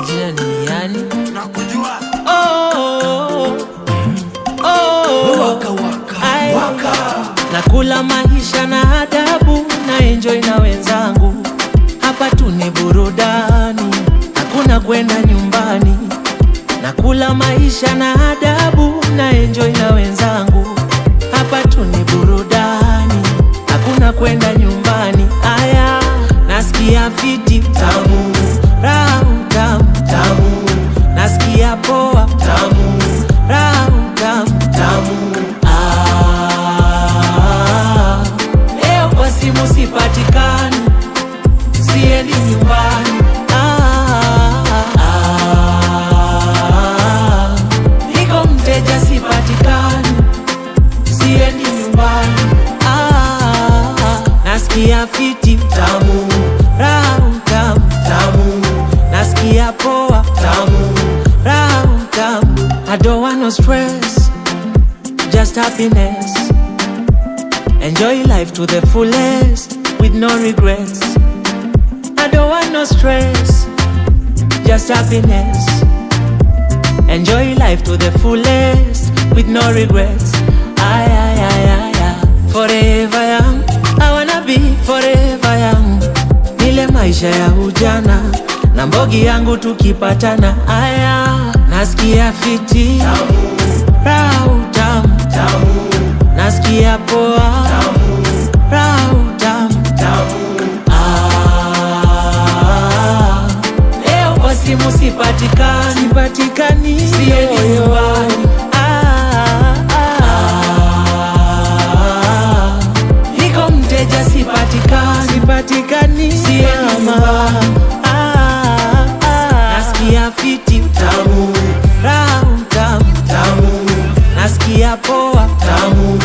Jina ni yani? Nakujua. Waka waka. Nakula maisha na adabu, na enjoy na wenzangu. Hapa tu ni burudani, hakuna kwenda nyumbani. Nakula maisha na adabu, na enjoy na wenzangu. Hapa tu ni burudani, hakuna kwenda nyumbani. Aya, nasikia fiti tamu, raha tamu tamu, nasikia poa tamu, raha tamu tamu. Leo kwa simu sipatikani, siendi nyumbani. Niko mteja sipatikani, siendi nyumbani. Nasikia fiti tamu, raha tamu tamu, nasikia poa tamu, raha tamu. I don't want no stress, just happiness. Enjoy life to the fullest, with no regrets. I don't want no stress, just happiness. Enjoy life to the fullest, with no regrets. Forever young, I wanna be forever young. Nile maisha ya ujana, na mbogi yangu tukipatana. Aya, nasikia fiti tamu, raha tamu tamu, nasikia poa tamu, raha tamu tamu. Leo kwa simu sipatikani, siendi nyumbani. Niko mteja sipatikani, siendi nyumbani. Nasikia fiti tamu, raha tamu tamu, nasikia poa tamu,